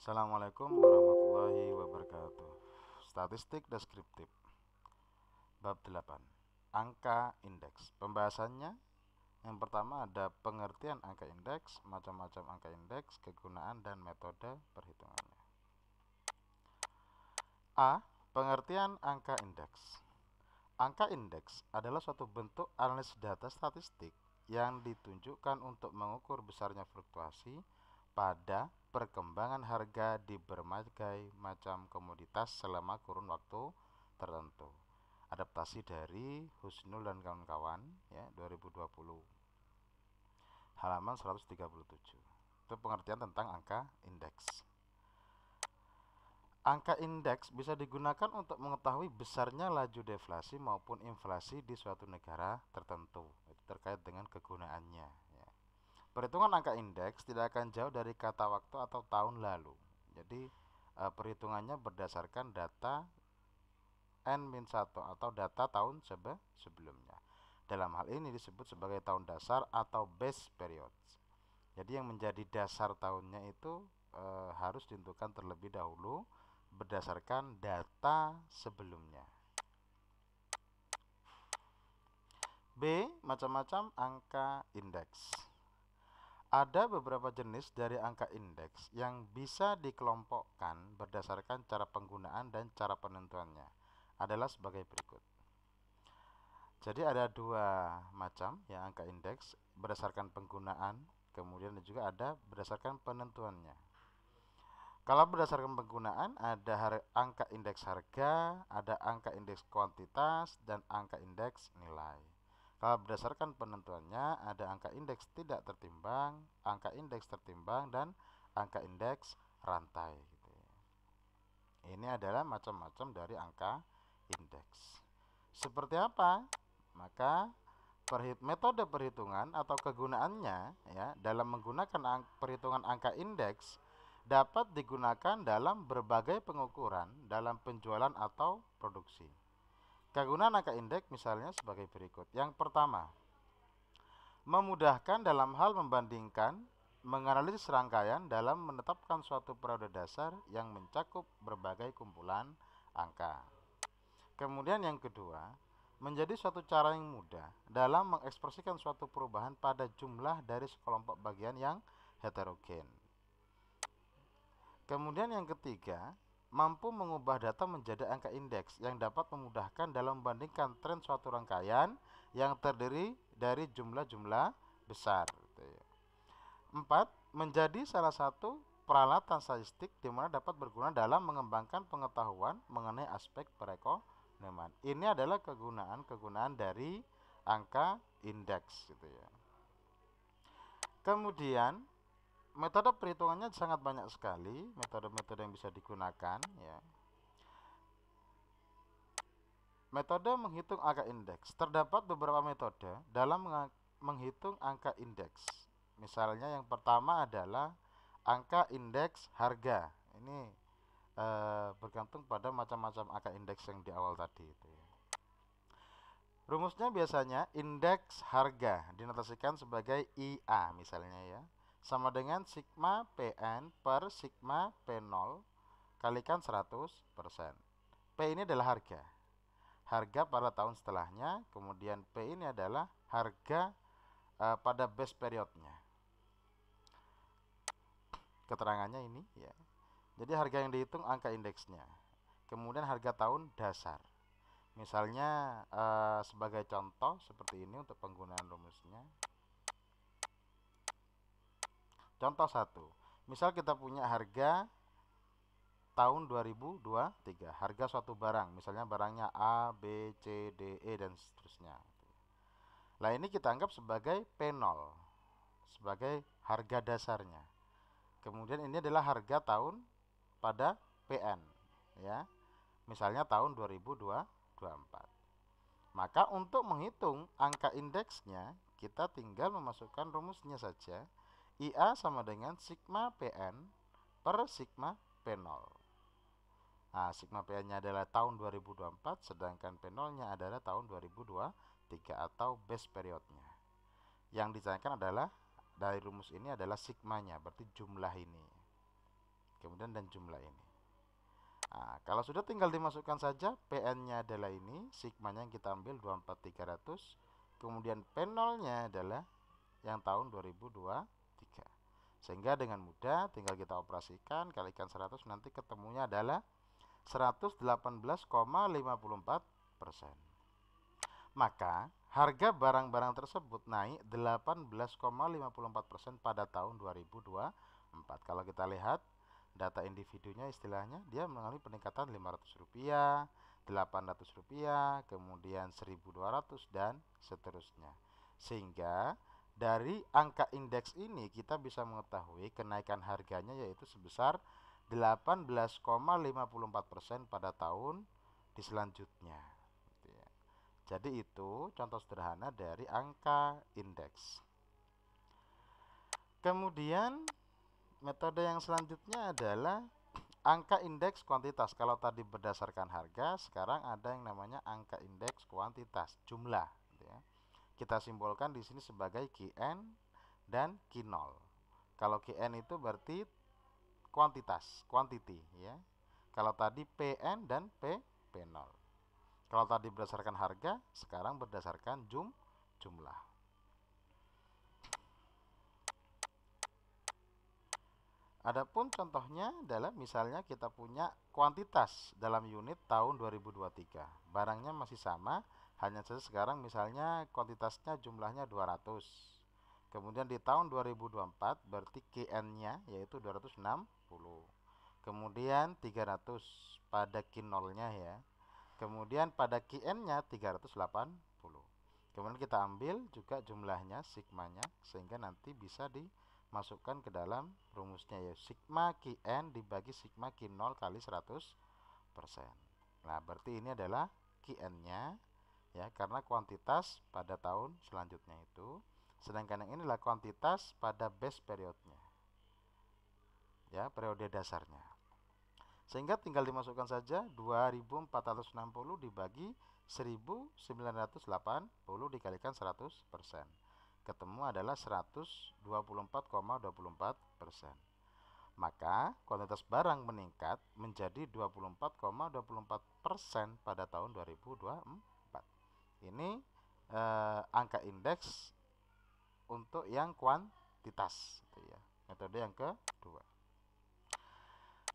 Assalamualaikum warahmatullahi wabarakatuh. Statistik deskriptif. Bab 8. Angka indeks. Pembahasannya yang pertama ada pengertian angka indeks, macam-macam angka indeks, kegunaan dan metode perhitungannya. A. Pengertian angka indeks. Angka indeks adalah suatu bentuk analisis data statistik yang ditunjukkan untuk mengukur besarnya fluktuasi pada perkembangan harga di berbagai macam komoditas selama kurun waktu tertentu. Adaptasi dari Husnul dan kawan-kawan ya 2020. Halaman 137. Itu pengertian tentang angka indeks. Angka indeks bisa digunakan untuk mengetahui besarnya laju deflasi maupun inflasi di suatu negara tertentu. Itu terkait dengan kegunaannya ya. Perhitungan angka indeks tidak akan jauh dari kata waktu atau tahun lalu. Jadi perhitungannya berdasarkan data N-1 atau data tahun sebelumnya. Dalam hal ini disebut sebagai tahun dasar atau base period. Jadi yang menjadi dasar tahunnya itu harus ditentukan terlebih dahulu berdasarkan data sebelumnya. B. Macam-macam angka indeks. Ada beberapa jenis dari angka indeks yang bisa dikelompokkan berdasarkan cara penggunaan dan cara penentuannya. Adalah sebagai berikut. Jadi ada dua macam ya angka indeks berdasarkan penggunaan, kemudian juga ada berdasarkan penentuannya. Kalau berdasarkan penggunaan ada angka indeks harga, ada angka indeks kuantitas, dan angka indeks nilai. Kalau berdasarkan penentuannya ada angka indeks tidak tertimbang, angka indeks tertimbang, dan angka indeks rantai gitu ya. Ini adalah macam-macam dari angka indeks. Seperti apa? Maka metode perhitungan atau kegunaannya ya dalam menggunakan perhitungan angka indeks dapat digunakan dalam berbagai pengukuran dalam penjualan atau produksi. Kegunaan angka indeks misalnya sebagai berikut. Yang pertama, memudahkan dalam hal membandingkan, menganalisis rangkaian dalam menetapkan suatu periode dasar yang mencakup berbagai kumpulan angka. Kemudian yang kedua, menjadi suatu cara yang mudah dalam mengekspresikan suatu perubahan pada jumlah dari sekelompok bagian yang heterogen. Kemudian yang ketiga, mampu mengubah data menjadi angka indeks yang dapat memudahkan dalam membandingkan tren suatu rangkaian yang terdiri dari jumlah-jumlah besar. 4. Menjadi salah satu peralatan statistik di mana dapat berguna dalam mengembangkan pengetahuan mengenai aspek perekonomian. Ini adalah kegunaan dari angka indeks gitu ya. Kemudian metode perhitungannya sangat banyak sekali, metode-metode yang bisa digunakan ya. Metode menghitung angka indeks. Terdapat beberapa metode dalam menghitung angka indeks. Misalnya yang pertama adalah angka indeks harga. Ini bergantung pada macam-macam angka indeks yang di awal tadi itu ya. Rumusnya biasanya indeks harga dinotasikan sebagai IA misalnya ya, sama dengan sigma PN per sigma P0 kalikan 100%. P ini adalah harga. Harga pada tahun setelahnya, kemudian P ini adalah harga pada base periodnya. Keterangannya ini ya. Jadi harga yang dihitung angka indeksnya. Kemudian harga tahun dasar. Misalnya sebagai contoh seperti ini untuk penggunaan rumusnya. Contoh 1. Misal kita punya harga tahun 2023, harga suatu barang, misalnya barangnya A, B, C, D, E dan seterusnya. Nah, ini kita anggap sebagai P0, sebagai harga dasarnya. Kemudian ini adalah harga tahun pada PN ya. Misalnya tahun 2024. Maka untuk menghitung angka indeksnya, kita tinggal memasukkan rumusnya saja. IA sama dengan sigma PN per sigma P0. Nah, sigma PN-nya adalah tahun 2024, sedangkan P0-nya adalah tahun 2023 atau base periodnya. Yang ditanyakan adalah dari rumus ini adalah sigmanya, berarti jumlah ini. Kemudian kemudian dan jumlah ini. Nah, kalau sudah tinggal dimasukkan saja, PN-nya adalah ini, sigmanya yang kita ambil 24300, kemudian P0-nya adalah yang tahun 2023. Sehingga dengan mudah tinggal kita operasikan, kalikan 100, nanti ketemunya adalah 118,54%. Maka harga barang-barang tersebut naik 18,54% pada tahun 2024. Kalau kita lihat data individunya, istilahnya dia mengalami peningkatan Rp500, Rp800, kemudian Rp1.200 dan seterusnya. Sehingga dari angka indeks ini kita bisa mengetahui kenaikan harganya yaitu sebesar 18,54% pada tahun di selanjutnya. Jadi itu contoh sederhana dari angka indeks. Kemudian metode yang selanjutnya adalah angka indeks kuantitas. Kalau tadi berdasarkan harga, sekarang ada yang namanya angka indeks kuantitas, jumlah. Kita simbolkan di sini sebagai Qn dan Q0. Kalau Qn itu berarti kuantitas, quantity ya. Kalau tadi Pn dan P0. Kalau tadi berdasarkan harga, sekarang berdasarkan jumlah. Adapun contohnya adalah misalnya kita punya kuantitas dalam unit tahun 2023. Barangnya masih sama, hanya saja sekarang misalnya kuantitasnya jumlahnya 200. Kemudian di tahun 2024 berarti Qn-nya yaitu 260. Kemudian 300 pada Q0-nya ya. Kemudian pada Qn-nya 380. Kemudian kita ambil juga jumlahnya, sigmanya, sehingga nanti bisa dimasukkan ke dalam rumusnya ya. Sigma Qn dibagi sigma Q0 kali 100%. Nah, berarti ini adalah Qn-nya ya, karena kuantitas pada tahun selanjutnya itu. Sedangkan yang ini adalah kuantitas pada base periodnya. Ya, periode dasarnya. Sehingga tinggal dimasukkan saja 2460 dibagi 1980 dikalikan 100%. Ketemu adalah 124,24%. Maka kuantitas barang meningkat menjadi 24,24% pada tahun 2024. Ini angka indeks untuk yang kuantitas ya. Metode yang kedua.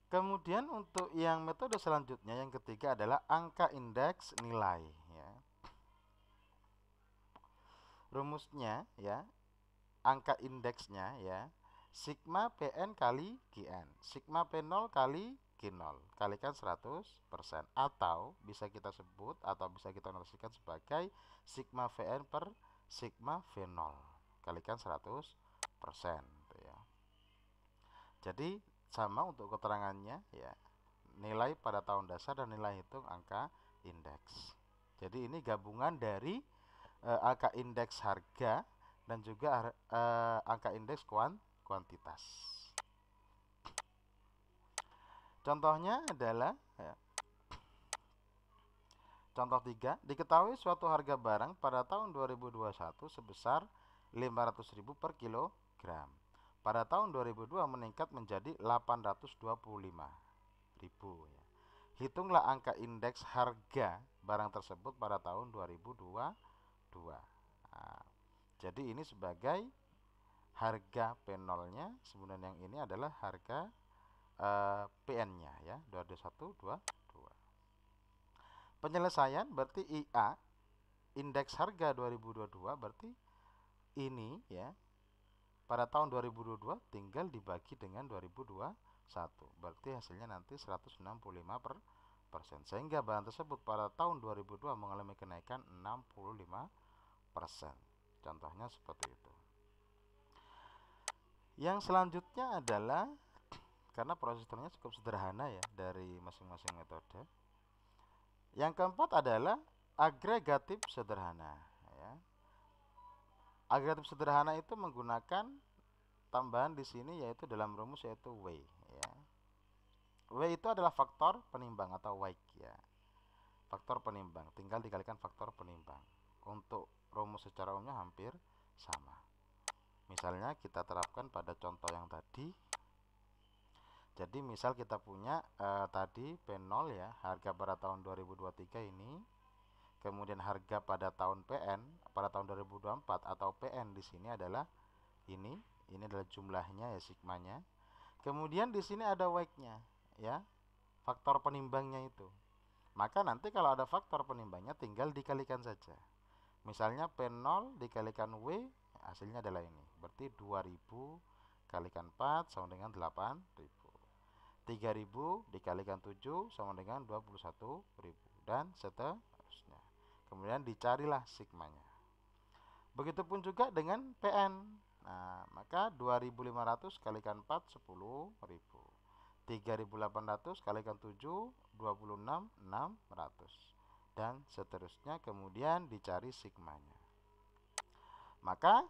Kemudian untuk yang metode selanjutnya yang ketiga adalah angka indeks nilai ya. Rumusnya ya, angka indeksnya ya, sigma Pn kali Qn, sigma P0 kali Q0 kalikan 100%, atau bisa kita sebut atau bisa kita notasikan sebagai sigma Vn per sigma V0 kalikan 100% ya. Jadi sama untuk keterangannya ya, nilai pada tahun dasar dan nilai hitung angka indeks. Jadi ini gabungan dari angka indeks harga dan juga angka indeks kuantitas. Contohnya adalah ya, contoh 3, diketahui suatu harga barang pada tahun 2021 sebesar 500.000 per kilogram. Pada tahun 2002 meningkat menjadi 825.000 ya. Hitunglah angka indeks harga barang tersebut pada tahun 2022. Nah, jadi ini sebagai harga P0-nya, kemudian yang ini adalah harga PN-nya ya, 22122. Penyelesaian berarti IA indeks harga 2022 berarti ini ya. Pada tahun 2022 tinggal dibagi dengan 2021. Berarti hasilnya nanti 165%. Sehingga barang tersebut pada tahun 2002 mengalami kenaikan 65%. Contohnya seperti itu. Yang selanjutnya adalah, karena prosesnya cukup sederhana ya dari masing-masing metode. Yang keempat adalah agregatif sederhana ya. Agregatif sederhana itu menggunakan tambahan di sini yaitu dalam rumus yaitu W ya. W itu adalah faktor penimbang atau weight ya. Faktor penimbang tinggal dikalikan faktor penimbang. Untuk rumus secara umumnya hampir sama. Misalnya kita terapkan pada contoh yang tadi. Jadi misal kita punya tadi P0 ya, harga pada tahun 2023 ini, kemudian harga pada tahun PN pada tahun 2024 atau PN di sini adalah ini adalah jumlahnya ya, sigmanya. Kemudian di sini ada weight-nya ya, faktor penimbangnya itu. Maka nanti kalau ada faktor penimbangnya tinggal dikalikan saja. Misalnya P0 dikalikan W, hasilnya adalah ini. Berarti 2000 kalikan 4 sama dengan 8000. 3000 dikalikan 7 sama dengan 21.000 dan seterusnya. Kemudian dicarilah sigmanya. Begitupun juga dengan PN. Nah, maka 2500 kalikan 4 10.000. 3800 kalikan 7 26.600 dan seterusnya, kemudian dicari sigmanya. Maka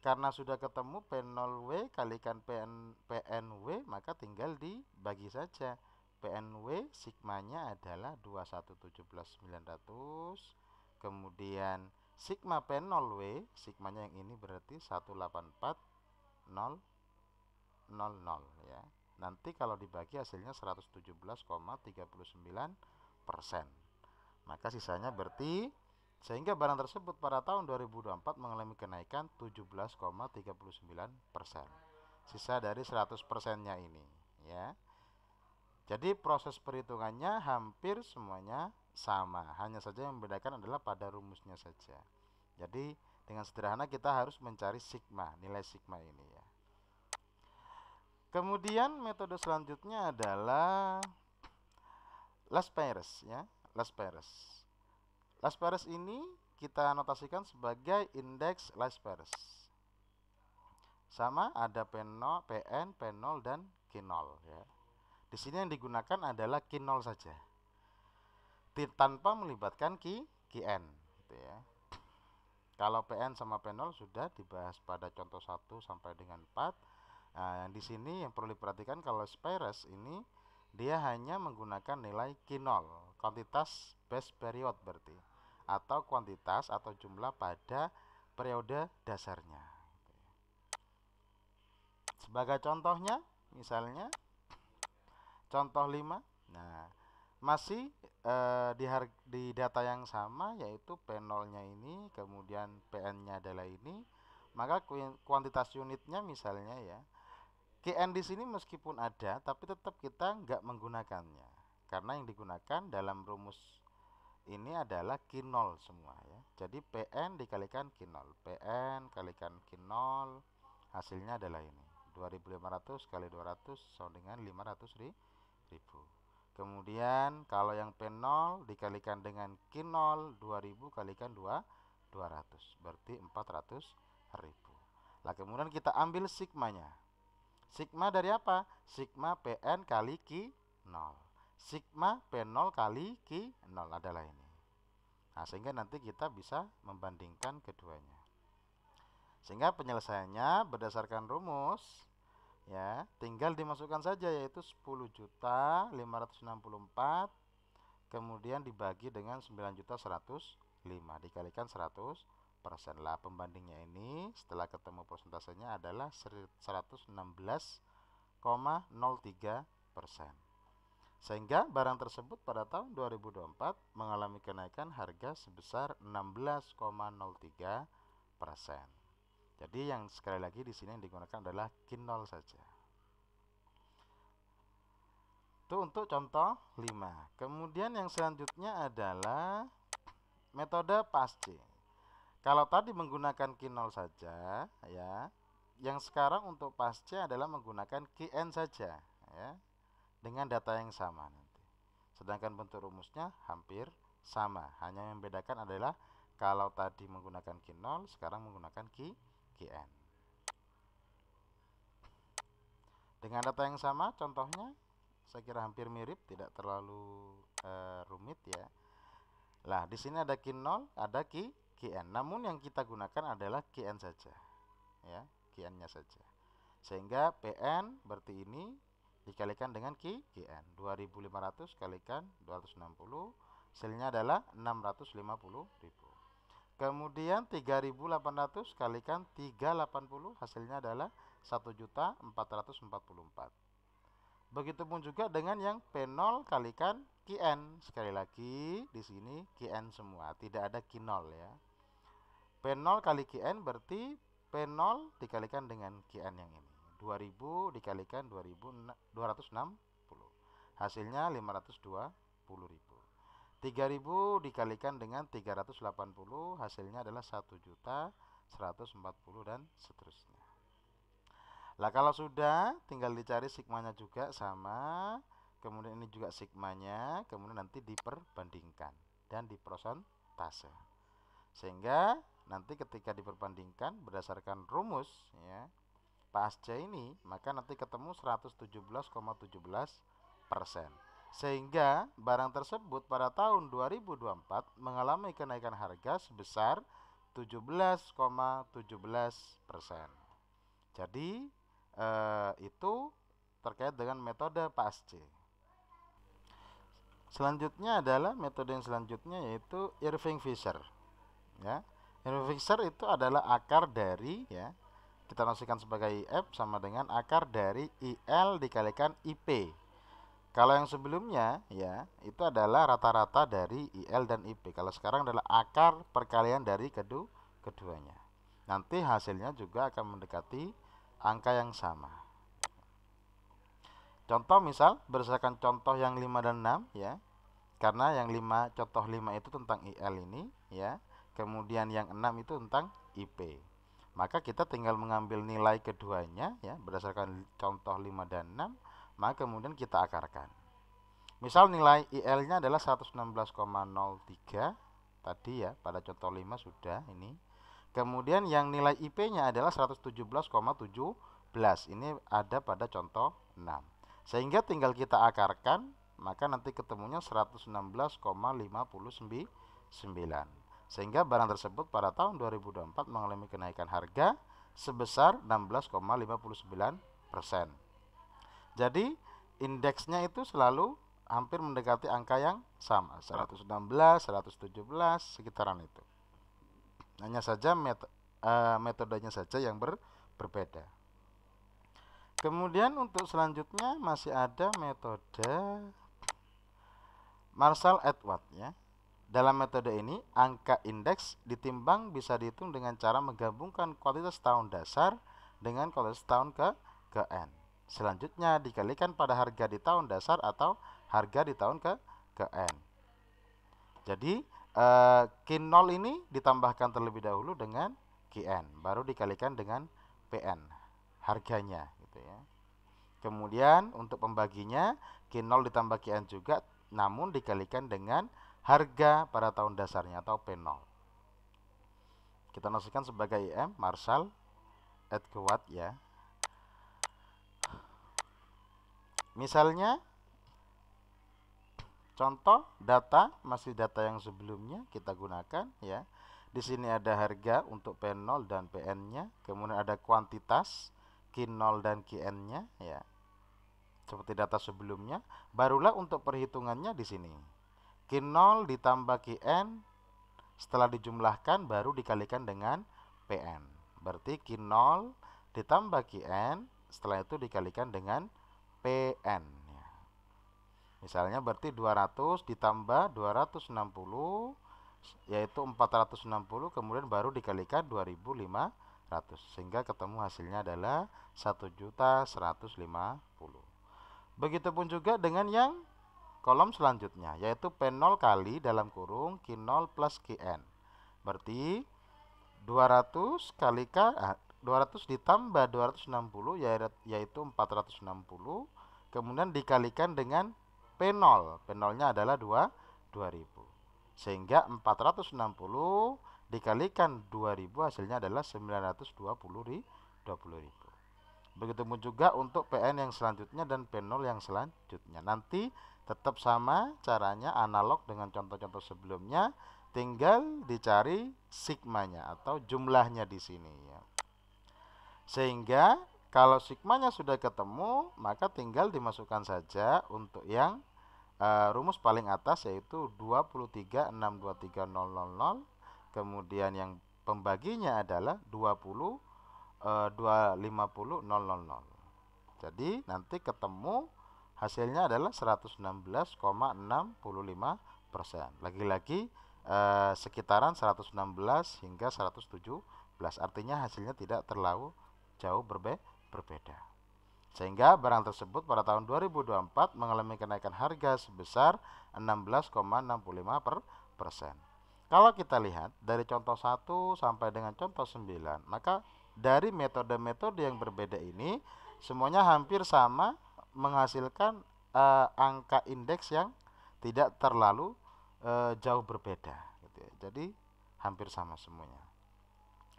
karena sudah ketemu P0W kalikan PNW, maka tinggal dibagi saja. PNW sigmanya adalah 2117.900. Kemudian sigma P0W, sigmanya yang ini berarti 184.000 ya. Nanti kalau dibagi hasilnya 117,39%. Maka sisanya berarti, sehingga barang tersebut pada tahun 2024 mengalami kenaikan 17,39%. Sisa dari 100%-nya ini ya. Jadi proses perhitungannya hampir semuanya sama, hanya saja yang membedakan adalah pada rumusnya saja. Jadi dengan sederhana kita harus mencari sigma, nilai sigma ini ya. Kemudian metode selanjutnya adalah Last Pares ya, Last Pares. Last Pares ini kita notasikan sebagai indeks Last Pares. Sama ada P0, PN, P0 dan Q0 ya. Di sini yang digunakan adalah Q0 saja, tanpa melibatkan Qn gitu ya. Kalau PN sama P0 sudah dibahas pada contoh 1 sampai dengan 4. Nah, di sini yang perlu diperhatikan kalau Pares ini dia hanya menggunakan nilai Q0, kuantitas base period berarti, atau kuantitas atau jumlah pada periode dasarnya. Sebagai contohnya, misalnya contoh 5. Nah, masih di data yang sama, yaitu P0-nya ini, kemudian PN-nya adalah ini, maka kuantitas unitnya misalnya ya, Qn di sini meskipun ada, tapi tetap kita nggak menggunakannya, karena yang digunakan dalam rumus ini adalah Q0 semua ya. Jadi PN dikalikan Q0, PN kalikan Q0, hasilnya adalah ini, 2500 kali 200 sama dengan 500.000. Kemudian kalau yang P0 dikalikan dengan Q0, 2000 kalikan 200, berarti 400.000. Lah kemudian kita ambil sigmanya. Sigma dari apa? Sigma PN kali Q0. Sigma P0 kali Q0 adalah ini. Nah, sehingga nanti kita bisa membandingkan keduanya. Sehingga penyelesaiannya berdasarkan rumus ya, tinggal dimasukkan saja, yaitu 10.564 kemudian dibagi dengan 9.105 dikalikan 100%. Lah pembandingnya ini setelah ketemu persentasenya adalah 116,03%. Sehingga barang tersebut pada tahun 2024 mengalami kenaikan harga sebesar 16,03%. Jadi yang sekali lagi di sini yang digunakan adalah Q0 saja. Itu untuk contoh 5. Kemudian yang selanjutnya adalah metode pasce. Kalau tadi menggunakan Q0 saja ya, yang sekarang untuk pasce adalah menggunakan Qn saja ya, dengan data yang sama nanti. Sedangkan bentuk rumusnya hampir sama, hanya yang membedakan adalah kalau tadi menggunakan Q0, sekarang menggunakan Qn. Dengan data yang sama, contohnya saya kira hampir mirip, tidak terlalu rumit ya. Lah, di sini ada Q0, ada Qn. Namun yang kita gunakan adalah Qn saja. Ya, Qn-nya saja. Sehingga PN berarti ini dikalikan dengan Qn. 2500 kalikan 260, hasilnya adalah 650.000. Kemudian 3800 kalikan 380, hasilnya adalah 1.444. Begitupun juga dengan yang P0 kalikan Qn. Sekali lagi di sini Qn semua, tidak ada Q0 ya. P0 kali Qn berarti P0 dikalikan dengan Qn yang ini. 2000 dikalikan 260. Hasilnya 520.000. 3000 dikalikan dengan 380, hasilnya adalah 1.140.000 dan seterusnya. Lah kalau sudah, tinggal dicari sigmanya juga sama, kemudian ini juga sigmanya, kemudian nanti diperbandingkan dan diprosentase. Sehingga nanti ketika diperbandingkan berdasarkan rumus ya, pasca ini, maka nanti ketemu 117,17%. Sehingga barang tersebut pada tahun 2024 mengalami kenaikan harga sebesar 17,17%. Jadi itu terkait dengan metode PASC. Selanjutnya adalah metode yang selanjutnya yaitu Irving-Fisher. Ya, Irving-Fisher itu adalah akar dari ya, kita nosikan sebagai IF sama dengan akar dari IL dikalikan IP. Kalau yang sebelumnya ya itu adalah rata-rata dari IL dan IP. Kalau sekarang adalah akar perkalian dari keduanya. Nanti hasilnya juga akan mendekati angka yang sama. Contoh misal berdasarkan contoh yang 5 dan 6 ya. Karena yang 5 contoh 5 itu tentang IL ini ya. Kemudian yang 6 itu tentang IP. Maka kita tinggal mengambil nilai keduanya ya berdasarkan contoh 5 dan 6, maka kemudian kita akarkan. Misal nilai IL-nya adalah 116,03 tadi ya, pada contoh 5 sudah ini. Kemudian yang nilai IP-nya adalah 117,17. Ini ada pada contoh 6. Sehingga tinggal kita akarkan, maka nanti ketemunya 116,59. Sehingga barang tersebut pada tahun 2024 mengalami kenaikan harga sebesar 16,59%. Jadi indeksnya itu selalu hampir mendekati angka yang sama, 116, 117, sekitaran itu. Hanya saja metodenya saja yang berbeda. Kemudian untuk selanjutnya masih ada metode Marshall-Edwards ya. Dalam metode ini, angka indeks ditimbang bisa dihitung dengan cara menggabungkan kuantitas tahun dasar dengan kuantitas tahun ke N. Selanjutnya dikalikan pada harga di tahun dasar atau harga di tahun ke N. Jadi Q0 ini ditambahkan terlebih dahulu dengan Qn, baru dikalikan dengan Pn, harganya gitu ya. Kemudian untuk pembaginya Q0 ditambah Qn juga, namun dikalikan dengan harga pada tahun dasarnya atau P0. Kita nosikan sebagai IM Marshall-Edwards ya. Misalnya contoh data, masih data yang sebelumnya kita gunakan ya. Di sini ada harga untuk P0 dan Pn-nya, kemudian ada kuantitas Q0 dan Qn-nya ya. Seperti data sebelumnya, barulah untuk perhitungannya di sini. Q0 ditambah Qn setelah dijumlahkan baru dikalikan dengan Pn. Berarti Q0 ditambah Qn setelah itu dikalikan dengan Pn. Misalnya berarti 200 ditambah 260 yaitu 460, kemudian baru dikalikan 2500 sehingga ketemu hasilnya adalah 1.150.000. Begitupun juga dengan yang kolom selanjutnya yaitu P0 kali dalam kurung Q0 plus Qn. Berarti 200 ditambah 260 yaitu 460, kemudian dikalikan dengan P0. P0-nya adalah 2000. Sehingga 460 dikalikan 2000 hasilnya adalah 920.000. Begitupun juga untuk Pn yang selanjutnya dan P0 yang selanjutnya. Nanti tetap sama caranya, analog dengan contoh-contoh sebelumnya, tinggal dicari sigmanya atau jumlahnya di sini ya. Sehingga kalau sigmanya sudah ketemu, maka tinggal dimasukkan saja untuk yang rumus paling atas yaitu 23.623.000, kemudian yang pembaginya adalah 250.000. Jadi nanti ketemu hasilnya adalah 116,65%. Lagi-lagi sekitaran 116 hingga 117, artinya hasilnya tidak terlalu jauh berbeda. Sehingga barang tersebut pada tahun 2024 mengalami kenaikan harga sebesar 16,65%. Kalau kita lihat dari contoh 1 sampai dengan contoh 9, maka dari metode-metode yang berbeda ini semuanya hampir sama menghasilkan angka indeks yang tidak terlalu jauh berbeda gitu ya. Jadi hampir sama semuanya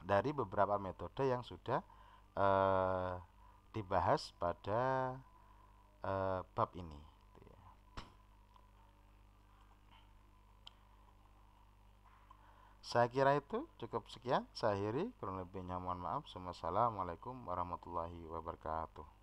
dari beberapa metode yang sudah dibahas pada bab ini gitu ya. Saya kira itu cukup sekian. Saya akhiri, kurang lebihnya mohon maaf. Wassalamualaikum warahmatullahi wabarakatuh.